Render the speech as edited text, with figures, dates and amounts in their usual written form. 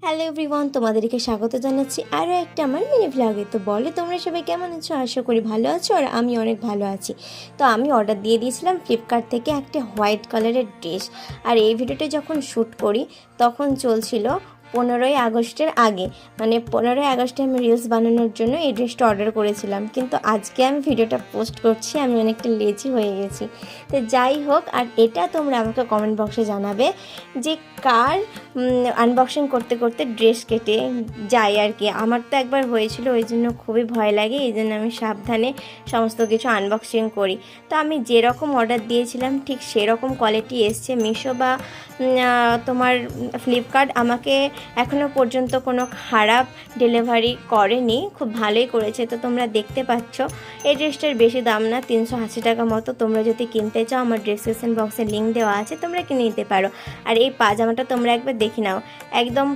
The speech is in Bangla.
হ্যালো এভরিওয়ান, তোমাদেরকে স্বাগত জানাচ্ছি আরও একটা আমার মিনি ভ্লগে। তো বলো তোমরা সবাই কেমন আছো? আশা করি ভালো আছো, আর আমি অনেক ভালো আছি। তো আমি অর্ডার দিয়ে দিয়েছিলাম ফ্লিপকার্ট থেকে একটা হোয়াইট কালারের ড্রেস। আর এই ভিডিওটা যখন শ্যুট করি তখন চলছিল 15ই আগস্টের আগে, মানে 15ই আগস্টে আমি রিলস বানানোর জন্য এই ড্রেসটা অর্ডার করেছিলাম। কিন্তু আজকে আমি ভিডিওটা পোস্ট করছি, আমি অনেকটা লেজি হয়ে গেছি। তো যাই হোক, আর এটা তোমরা আমাকে কমেন্ট বক্সে জানাবে যে কার আনবক্সিং করতে করতে ড্রেস কেটে যায় আর কি। আমার তো একবার হয়েছিল, ওই জন্য খুবই ভয় লাগে, এই জন্য আমি সাবধানে সমস্ত কিছু আনবক্সিং করি। তো আমি যেরকম অর্ডার দিয়েছিলাম ঠিক সেরকম কোয়ালিটি এসছে। মিশো বা তোমার ফ্লিপকার্ট আমাকে এখনও পর্যন্ত কোনো খারাপ ডেলিভারি করেনি, খুব ভালোই করেছে। তো তোমরা দেখতে পাচ্ছ এই ড্রেসটার বেশি দাম না, 380 টাকা মতো। তোমরা যদি কিনতে চাও আমার ডেসক্রিপশন বক্সে লিঙ্ক দেওয়া আছে, তোমরা কিনে নিতে পারো। আর এই পাজামাটা তোমরা একবার দেখে নাও, একদম